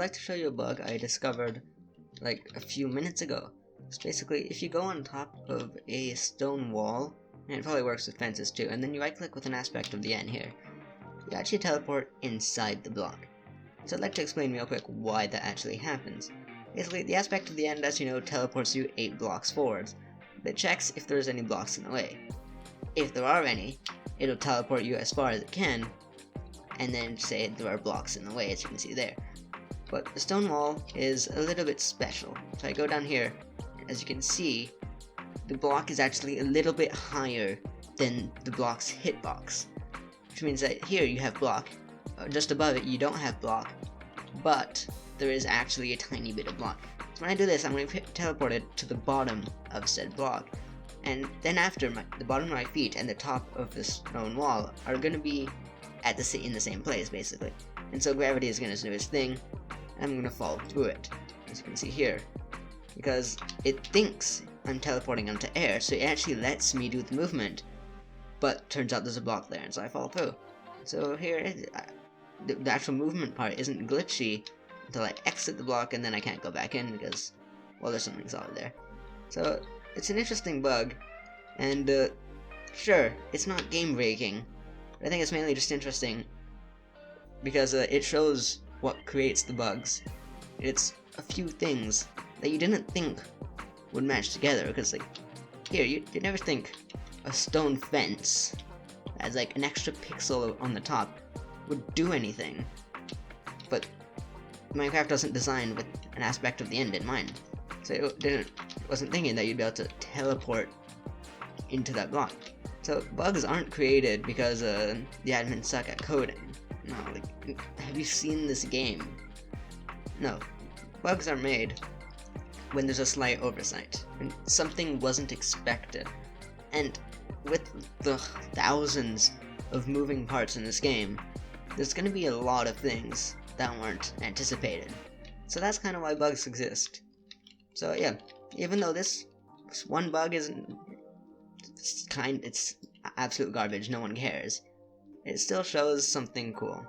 like to show you a bug I discovered like a few minutes ago. So basically, if you go on top of a stone wall, and it probably works with fences too, and then you right click with an aspect of the end here, you actually teleport inside the block. So I'd like to explain real quick why that actually happens. Basically, the aspect of the end, as you know, teleports you 8 blocks forwards, but it checks if there's any blocks in the way. If there are any, it'll teleport you as far as it can, and then say there are blocks in the way, as you can see there. But the stone wall is a little bit special. So I go down here, as you can see, the block is actually a little bit higher than the block's hitbox, which means that here you have block, just above it you don't have block, but there is actually a tiny bit of block. So when I do this, I'm going to teleport it to the bottom of said block, and then after the bottom of my feet and the top of the stone wall are going to be in the same place basically, and so gravity is going to do its thing, and I'm going to fall through it, as you can see here, because it thinks I'm teleporting onto air, so it actually lets me do the movement, but turns out there's a block there, and so I fall through. So here, the actual movement part isn't glitchy until I exit the block, and then I can't go back in because, well, there's something solid there. So it's an interesting bug, and sure, it's not game breaking, but I think it's mainly just interesting because it shows what creates the bugs. It's a few things that you didn't think would match together, because like here you never think a stone fence as like an extra pixel on the top would do anything, but Minecraft wasn't designed with an aspect of the end in mind, so it wasn't thinking that you'd be able to teleport into that block. So bugs aren't created because the admins suck at coding. No, like, have you seen this game? No, bugs are made when there's a slight oversight, when something wasn't expected. And with the thousands of moving parts in this game, there's going to be a lot of things that weren't anticipated. So that's kind of why bugs exist. So yeah, even though this one bug isn't it's absolute garbage, no one cares, it still shows something cool.